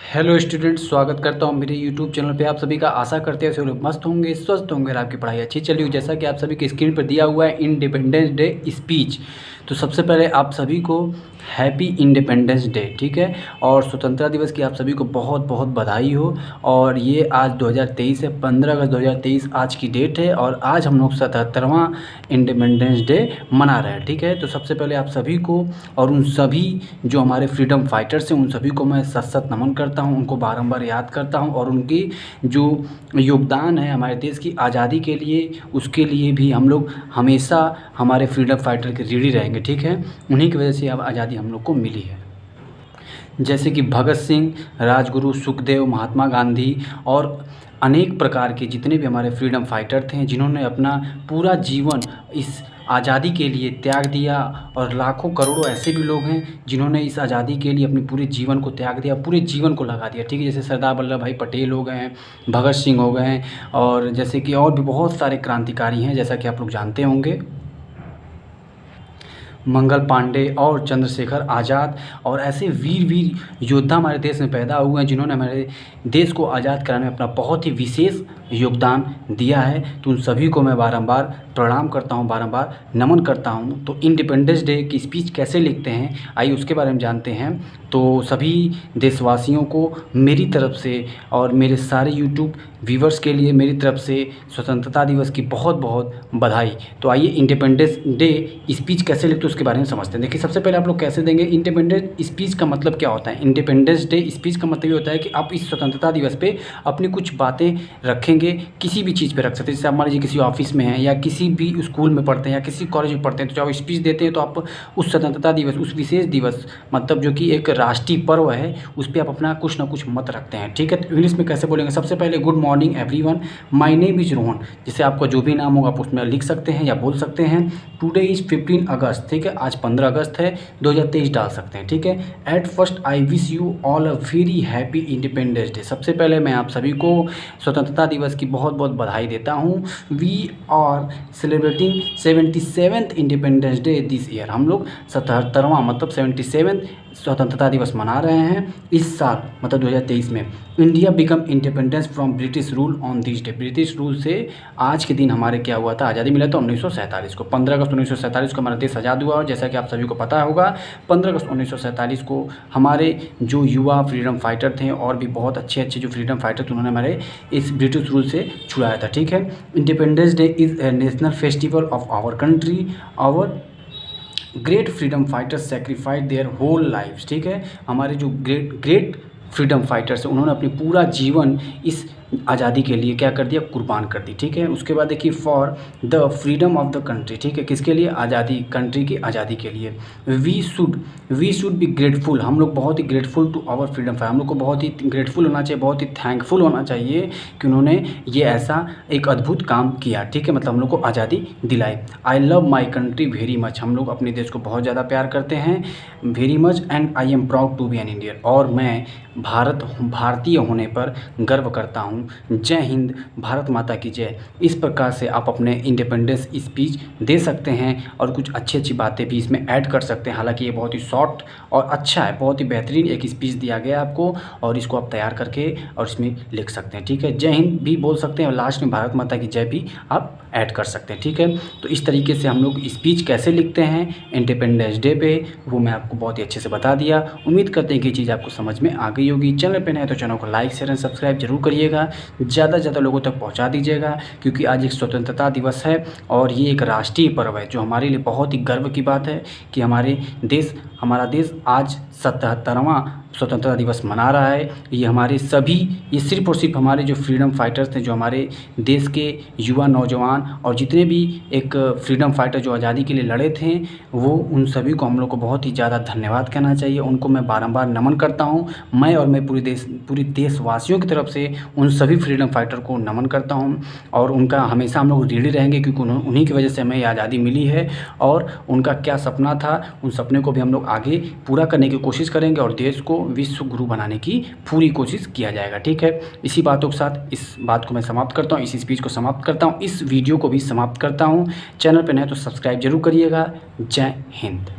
Hello students, स्वागत करता हूं मेरे यूट्यूब चैनल पे। आप सभी का आशा करते हैं सभी लोग मस्त होंगे, स्वस्थ होंगे और आपकी पढ़ाई अच्छी चल रही हो। जैसा कि आप सभी के स्क्रीन पर दिया हुआ है इंडिपेंडेंस डे स्पीच। तो सबसे पहले आप सभी को हैप्पी इंडिपेंडेंस डे, ठीक है। और स्वतंत्रता दिवस की आप सभी को बहुत बहुत बधाई हो। और ये आज 2023 है, 15 अगस्त 2023 आज की डेट है और आज हम लोग 77वां इंडिपेंडेंस डे मना रहे हैं, ठीक है। तो सबसे पहले आप सभी को और उन सभी जो हमारे फ्रीडम फाइटर्स हैं उन सभी को मैं सत सत नमन करता हूं, उनको बारंबार याद करता हूं। और उनकी जो योगदान है हमारे देश की आज़ादी के लिए, उसके लिए भी हम लोग हमेशा हमारे फ्रीडम फाइटर के ऋणी रहेंगे, ठीक है। उन्हीं की वजह से अब आज़ादी हम लोग को मिली है। जैसे कि भगत सिंह, राजगुरु, सुखदेव, महात्मा गांधी और अनेक प्रकार के जितने भी हमारे फ्रीडम फाइटर थे जिन्होंने अपना पूरा जीवन इस आज़ादी के लिए त्याग दिया। और लाखों करोड़ों ऐसे भी लोग हैं जिन्होंने इस आज़ादी के लिए अपने पूरे जीवन को त्याग दिया, पूरे जीवन को लगा दिया, ठीक है। जैसे सरदार वल्लभ भाई पटेल हो गए हैं, भगत सिंह हो गए हैं, और जैसे कि और भी बहुत सारे क्रांतिकारी हैं जैसा कि आप लोग जानते होंगे, मंगल पांडे और चंद्रशेखर आज़ाद। और ऐसे वीर वीर योद्धा हमारे देश में पैदा हुए हैं जिन्होंने हमारे देश को आज़ाद कराने में अपना बहुत ही विशेष योगदान दिया है। तो उन सभी को मैं बारंबार प्रणाम करता हूं, बारंबार नमन करता हूं। तो इंडिपेंडेंस डे की स्पीच कैसे लिखते हैं आइए उसके बारे में जानते हैं। तो सभी देशवासियों को मेरी तरफ से और मेरे सारे यूट्यूब व्यूवर्स के लिए मेरी तरफ से स्वतंत्रता दिवस की बहुत बहुत बधाई। तो आइए इंडिपेंडेंस डे स्पीच कैसे लिखते हैं उसके बारे में समझते हैं। देखिए, सबसे पहले आप लोग कैसे देंगे। इंडिपेंडेंस स्पीच का मतलब क्या होता है। इंडिपेंडेंस डे स्पीच का मतलब ये होता है कि आप इस स्वतंत्रता दिवस पे अपनी कुछ बातें रखेंगे, किसी भी चीज़ पे रख सकते हैं। जैसे आप मान लीजिए किसी ऑफिस में हैं या किसी भी स्कूल में पढ़ते हैं या किसी कॉलेज में पढ़ते हैं, तो जब आप स्पीच देते हैं तो आप उस स्वतंत्रता दिवस, उस विशेष दिवस, मतलब जो कि एक राष्ट्रीय पर्व है, उस पर आप अपना कुछ ना कुछ मत रखते हैं, ठीक है। तो इंग्लिश में कैसे बोलेंगे। सबसे पहले good morning everyone, my name is Rohan. जैसे आपका जो भी नाम होगा आप उसमें लिख सकते हैं या बोल सकते हैं। टुडे इज़ 15 अगस्त, ठीक है, आज 15 अगस्त है 2023 डाल सकते हैं, ठीक है। At first I wish you all a very happy independence day. सबसे पहले मैं आप सभी को स्वतंत्रता दिवस की बहुत बहुत बधाई देता हूँ। We are celebrating 77th independence day this year. हम लोग 77वां मतलब 77 स्वतंत्रता दिवस मना रहे हैं इस साल, मतलब 2023 में। India become independence from British rule on this day. British rule से आज के दिन हमारे क्या हुआ था, आज़ादी मिला था 1947 को। 15 अगस्त 1947 को हमारा देश आज़ाद हुआ। और जैसा कि आप सभी को पता होगा 15 अगस्त 1947 को हमारे जो युवा फ्रीडम फाइटर थे और भी बहुत अच्छे अच्छे जो फ्रीडम फाइटर थे उन्होंने हमारे इस ब्रिटिश रूल से छुड़ाया था, ठीक है। Independence day is a national festival of our country. Our great freedom fighters sacrifice their whole lifes, ठीक है। हमारे जो ग्रेट फ्रीडम फाइटर्स हैं उन्होंने अपनी पूरा जीवन इस आज़ादी के लिए क्या कर दिया, कुर्बान कर दी, ठीक है। उसके बाद देखिए for the freedom of the country, ठीक है, किसके लिए, आज़ादी, कंट्री की आज़ादी के लिए। We should be grateful. हम लोग बहुत ही grateful to our freedom fighter. हम लोग को बहुत ही ग्रेटफुल होना चाहिए, बहुत ही थैंकफुल होना चाहिए कि उन्होंने ये ऐसा एक अद्भुत काम किया, ठीक है, मतलब हम लोग को आज़ादी दिलाई। I love my country very much. हम लोग अपने देश को बहुत ज़्यादा प्यार करते हैं, very much. And I am proud to be an Indian. और मैं भारतीय होने पर गर्व करता हूँ। जय हिंद, भारत माता की जय। इस प्रकार से आप अपने इंडिपेंडेंस स्पीच दे सकते हैं और कुछ अच्छी अच्छी बातें भी इसमें ऐड कर सकते हैं। हालांकि ये बहुत ही शॉर्ट और अच्छा है, बहुत ही बेहतरीन एक स्पीच दिया गया है आपको और इसको आप तैयार करके और इसमें लिख सकते हैं, ठीक है। जय हिंद भी बोल सकते हैं और लास्ट में भारत माता की जय भी आप ऐड कर सकते हैं, ठीक है। तो इस तरीके से हम लोग स्पीच कैसे लिखते हैं इंडिपेंडेंस डे पे वो मैं आपको बहुत ही अच्छे से बता दिया। उम्मीद करते हैं कि चीज़ आपको समझ में आ गई होगी। चैनल पे नए तो चैनल को लाइक शेयर एंड सब्सक्राइब जरूर करिएगा, ज़्यादा से ज़्यादा लोगों तक पहुंचा दीजिएगा, क्योंकि आज एक स्वतंत्रता दिवस है और ये एक राष्ट्रीय पर्व है जो हमारे लिए बहुत ही गर्व की बात है कि हमारा देश आज 77वां स्वतंत्रता दिवस मना रहा है। ये सिर्फ और सिर्फ हमारे जो फ्रीडम फाइटर्स थे, जो हमारे देश के युवा नौजवान और जितने भी एक फ्रीडम फाइटर जो आज़ादी के लिए लड़े थे, वो उन सभी को हम लोग को बहुत ही ज़्यादा धन्यवाद कहना चाहिए। उनको मैं बारंबार नमन करता हूँ। मैं पूरी देशवासियों की तरफ से उन सभी फ्रीडम फाइटर को नमन करता हूँ और उनका हमेशा हम लोग ऋणी रहेंगे, क्योंकि उन्हीं की वजह से हमें ये आज़ादी मिली है। और उनका क्या सपना था, उन सपने को भी हम लोग आगे पूरा करने की कोशिश करेंगे और देश को विश्व गुरु बनाने की पूरी कोशिश किया जाएगा, ठीक है। इसी बातों के साथ इस बात को मैं समाप्त करता हूँ, इस स्पीच को समाप्त करता हूँ, इस वीडियो को भी समाप्त करता हूँ। चैनल पर नए तो सब्सक्राइब जरूर करिएगा। जय हिंद।